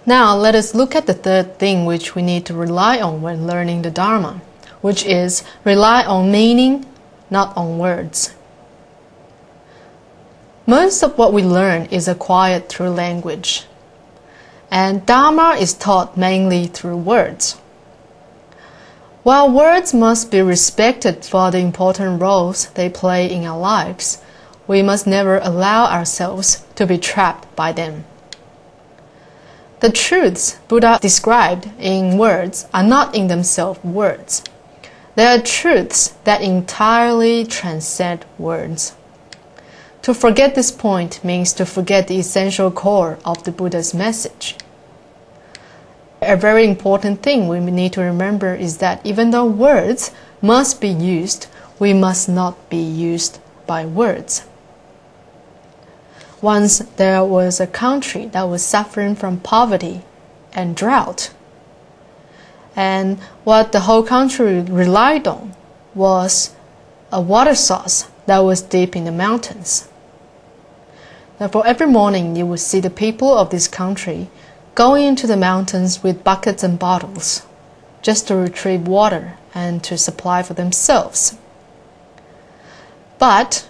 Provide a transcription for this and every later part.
Now let us look at the third thing which we need to rely on when learning the Dharma, which is rely on meaning, not on words. Most of what we learn is acquired through language, and Dharma is taught mainly through words. While words must be respected for the important roles they play in our lives, we must never allow ourselves to be trapped by them. The truths Buddha described in words are not in themselves words. They are truths that entirely transcend words. To forget this point means to forget the essential core of the Buddha's message. A very important thing we need to remember is that even though words must be used, we must not be used by words. Once there was a country that was suffering from poverty and drought. And what the whole country relied on was a water source that was deep in the mountains. Therefore, every morning you would see the people of this country going into the mountains with buckets and bottles just to retrieve water and to supply for themselves. But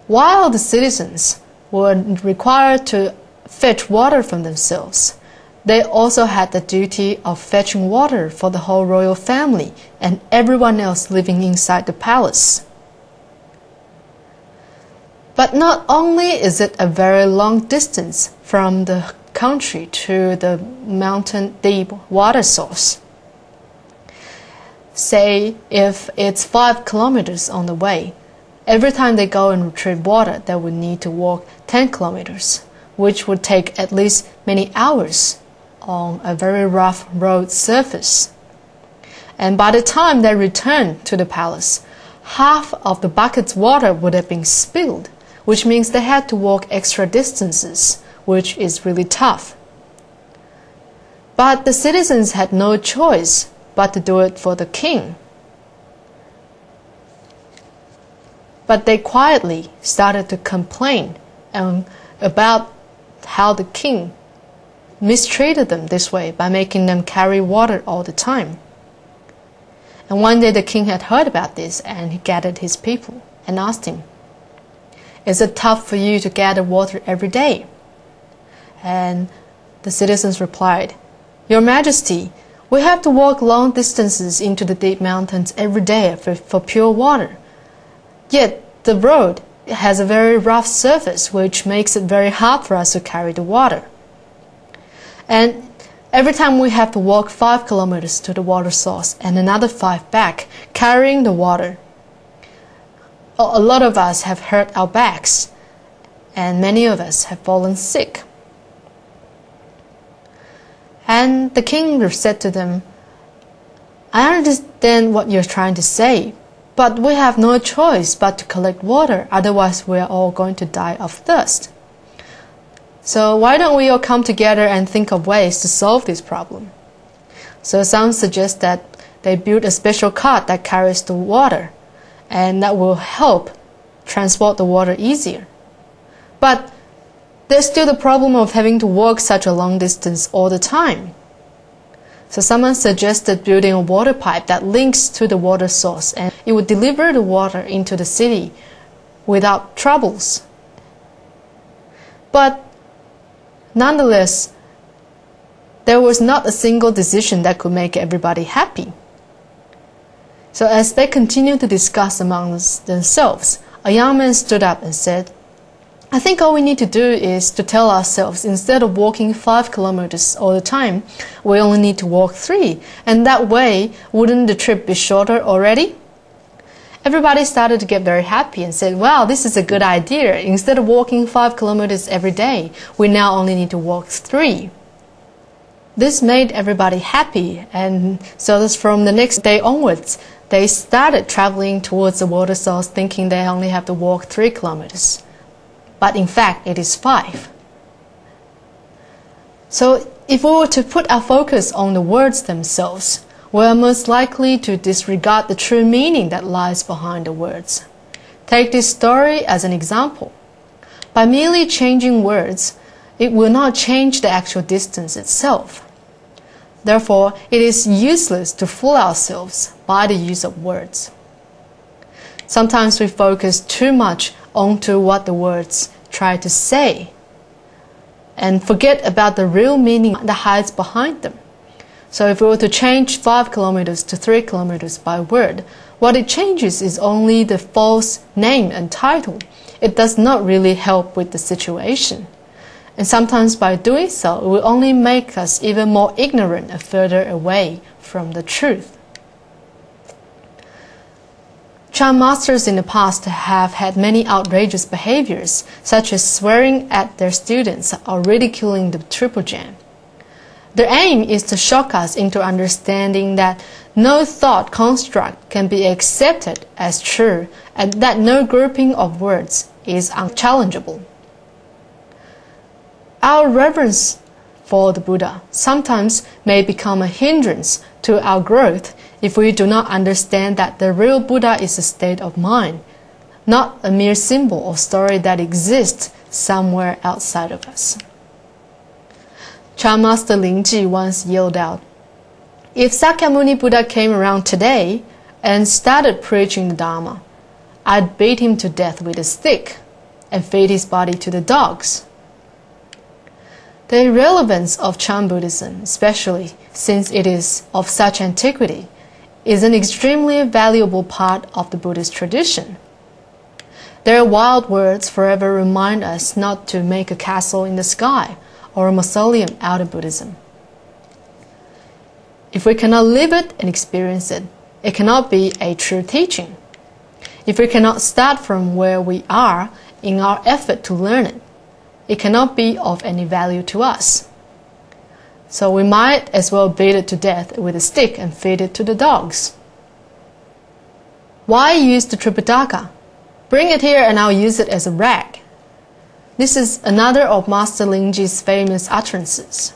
while the citizens were required to fetch water from themselves, they also had the duty of fetching water for the whole royal family and everyone else living inside the palace. But not only is it a very long distance from the country to the mountain deep water source. Say if it's 5 kilometers on the way, every time they go and retrieve water, they would need to walk 10 kilometers, which would take at least many hours on a very rough road surface. And by the time they returned to the palace, half of the bucket's water would have been spilled, which means they had to walk extra distances, which is really tough. But the citizens had no choice but to do it for the king. But they quietly started to complain about how the king mistreated them this way by making them carry water all the time. And one day the king had heard about this and he gathered his people and asked him, "Is it tough for you to gather water every day?" And the citizens replied, "Your Majesty, we have to walk long distances into the deep mountains every day for pure water. Yet the road has a very rough surface, which makes it very hard for us to carry the water. And every time we have to walk 5 kilometers to the water source and another 5 back, carrying the water. A lot of us have hurt our backs, and many of us have fallen sick." And the king said to them, "I understand what you're trying to say, but we have no choice but to collect water, otherwise we are all going to die of thirst. So why don't we all come together and think of ways to solve this problem?" So some suggest that they build a special cart that carries the water, and that will help transport the water easier. But there's still the problem of having to walk such a long distance all the time. So someone suggested building a water pipe that links to the water source, and it would deliver the water into the city without troubles. But nonetheless, there was not a single decision that could make everybody happy. So as they continued to discuss among themselves, a young man stood up and said, "I think all we need to do is to tell ourselves instead of walking 5 kilometers all the time, we only need to walk 3, and that way, wouldn't the trip be shorter already?" Everybody started to get very happy and said, "Wow, this is a good idea. Instead of walking 5 kilometers every day, we now only need to walk 3. This made everybody happy, and so from the next day onwards, they started traveling towards the water source thinking they only have to walk 3 kilometers. But in fact, it is 5. So if we were to put our focus on the words themselves, we are most likely to disregard the true meaning that lies behind the words. Take this story as an example. By merely changing words, it will not change the actual distance itself. Therefore, it is useless to fool ourselves by the use of words. Sometimes we focus too much onto what the words try to say and forget about the real meaning that hides behind them. So if we were to change 5 kilometers to 3 kilometers by word, what it changes is only the false name and title. It does not really help with the situation. And sometimes by doing so, it will only make us even more ignorant and further away from the truth. Chan masters in the past have had many outrageous behaviors, such as swearing at their students or ridiculing the Triple Gem. Their aim is to shock us into understanding that no thought construct can be accepted as true and that no grouping of words is unchallengeable. Our reverence for the Buddha sometimes may become a hindrance to our growth if we do not understand that the real Buddha is a state of mind, not a mere symbol or story that exists somewhere outside of us. Chan Master Lingji once yelled out, "If Sakyamuni Buddha came around today and started preaching the Dharma, I'd beat him to death with a stick and feed his body to the dogs." The irrelevance of Chan Buddhism, especially since it is of such antiquity, is an extremely valuable part of the Buddhist tradition. Their wild words forever remind us not to make a castle in the sky or a mausoleum out of Buddhism. If we cannot live it and experience it, it cannot be a true teaching. If we cannot start from where we are in our effort to learn it, it cannot be of any value to us. So we might as well beat it to death with a stick and feed it to the dogs. Why use the Tripitaka? Bring it here and I'll use it as a rag. This is another of Master Lingji's famous utterances.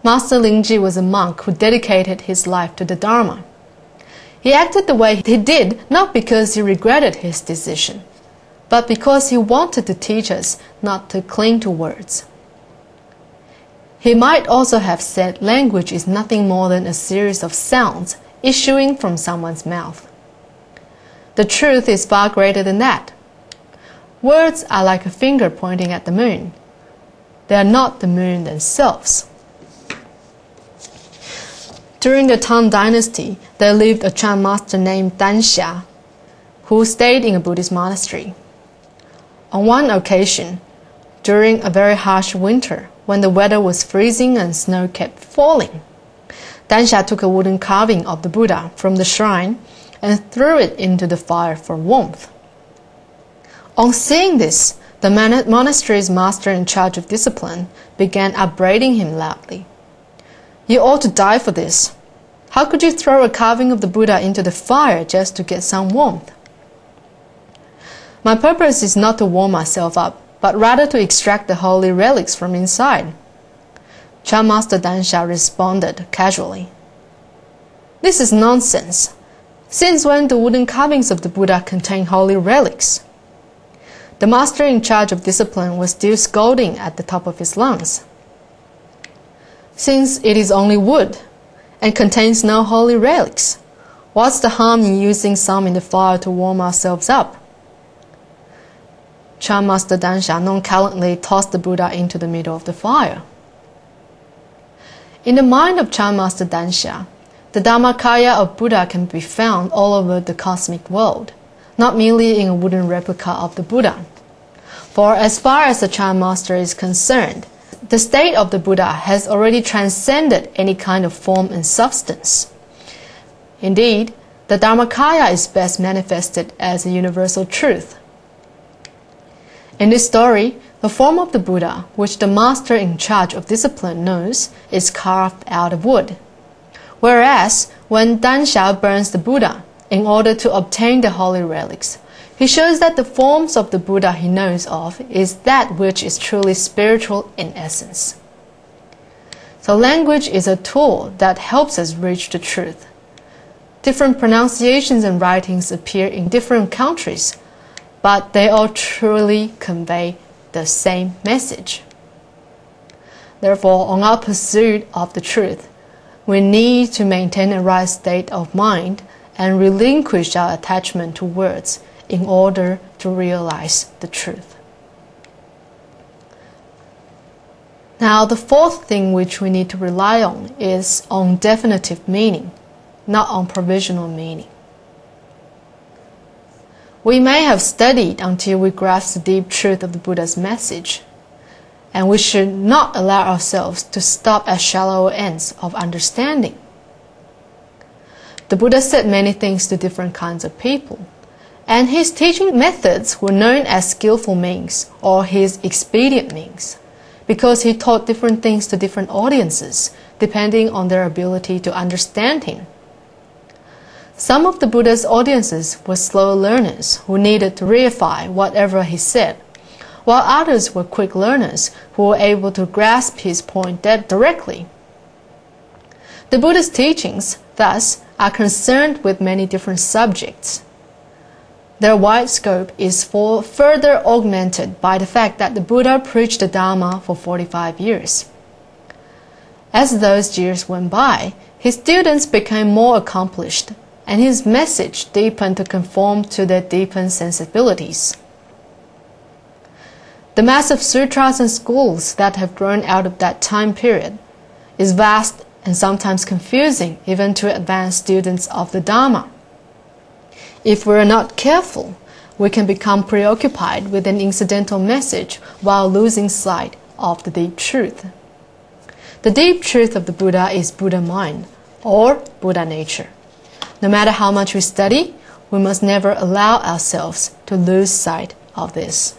Master Lingji was a monk who dedicated his life to the Dharma. He acted the way he did not because he regretted his decision, but because he wanted to teach us not to cling to words. He might also have said language is nothing more than a series of sounds issuing from someone's mouth. The truth is far greater than that. Words are like a finger pointing at the moon. They are not the moon themselves. During the Tang Dynasty, there lived a Chan master named Dansha, who stayed in a Buddhist monastery. On one occasion, during a very harsh winter, when the weather was freezing and snow kept falling, Dansha took a wooden carving of the Buddha from the shrine and threw it into the fire for warmth. On seeing this, the monastery's master in charge of discipline began upbraiding him loudly. "You ought to die for this. How could you throw a carving of the Buddha into the fire just to get some warmth?" "My purpose is not to warm myself up, but rather to extract the holy relics from inside." Chan Master Dansha responded casually. "This is nonsense. Since when do wooden carvings of the Buddha contain holy relics?" The master in charge of discipline was still scolding at the top of his lungs. "Since it is only wood and contains no holy relics, what's the harm in using some in the fire to warm ourselves up?" Chan Master Dansha nonchalantly tossed the Buddha into the middle of the fire. In the mind of Chan Master Dansha, the Dhammakaya of Buddha can be found all over the cosmic world, not merely in a wooden replica of the Buddha. For as far as the Chan Master is concerned, the state of the Buddha has already transcended any kind of form and substance. Indeed, the Dhammakaya is best manifested as a universal truth. In this story, the form of the Buddha, which the master in charge of discipline knows, is carved out of wood. Whereas, when Dansha burns the Buddha in order to obtain the holy relics, he shows that the forms of the Buddha he knows of is that which is truly spiritual in essence. So language is a tool that helps us reach the truth. Different pronunciations and writings appear in different countries, but they all truly convey the same message. Therefore, on our pursuit of the truth, we need to maintain a right state of mind and relinquish our attachment to words in order to realize the truth. Now, the fourth thing which we need to rely on is on definitive meaning, not on provisional meaning. We may have studied until we grasp the deep truth of the Buddha's message, and we should not allow ourselves to stop at shallow ends of understanding. The Buddha said many things to different kinds of people, and his teaching methods were known as skillful means or his expedient means, because he taught different things to different audiences, depending on their ability to understand him. Some of the Buddha's audiences were slow learners who needed to reify whatever he said, while others were quick learners who were able to grasp his point directly. The Buddha's teachings, thus, are concerned with many different subjects. Their wide scope is further augmented by the fact that the Buddha preached the Dharma for 45 years. As those years went by, his students became more accomplished, and his message deepened to conform to their deepened sensibilities. The mass of sutras and schools that have grown out of that time period is vast and sometimes confusing even to advanced students of the Dharma. If we are not careful, we can become preoccupied with an incidental message while losing sight of the deep truth. The deep truth of the Buddha is Buddha mind, or Buddha nature. No matter how much we study, we must never allow ourselves to lose sight of this.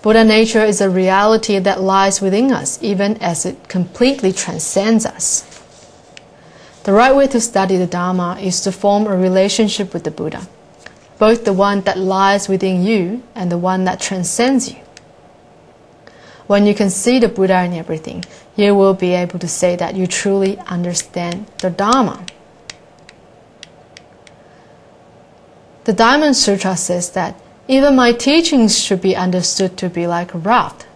Buddha nature is a reality that lies within us, even as it completely transcends us. The right way to study the Dharma is to form a relationship with the Buddha, both the one that lies within you and the one that transcends you. When you can see the Buddha in everything, you will be able to say that you truly understand the Dharma. The Diamond Sutra says that even my teachings should be understood to be like a raft.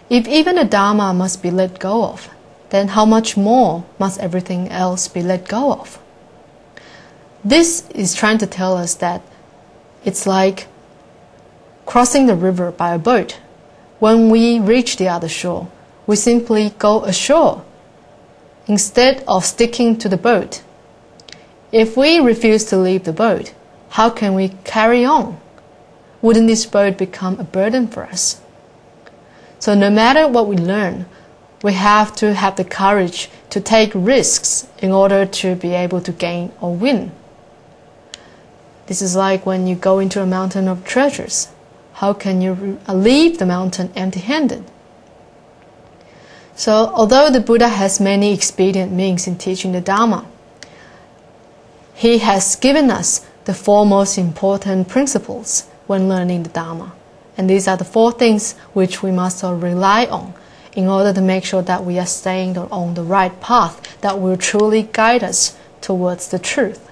If even the Dharma must be let go of, then how much more must everything else be let go of? This is trying to tell us that it's like crossing the river by a boat. When we reach the other shore, we simply go ashore instead of sticking to the boat. If we refuse to leave the boat, how can we carry on? Wouldn't this boat become a burden for us? So no matter what we learn, we have to have the courage to take risks in order to be able to gain or win. This is like when you go into a mountain of treasures. How can you leave the mountain empty-handed? So although the Buddha has many expedient means in teaching the Dharma, he has given us the four most important principles when learning the Dharma. And these are the four things which we must rely on in order to make sure that we are staying on the right path that will truly guide us towards the truth.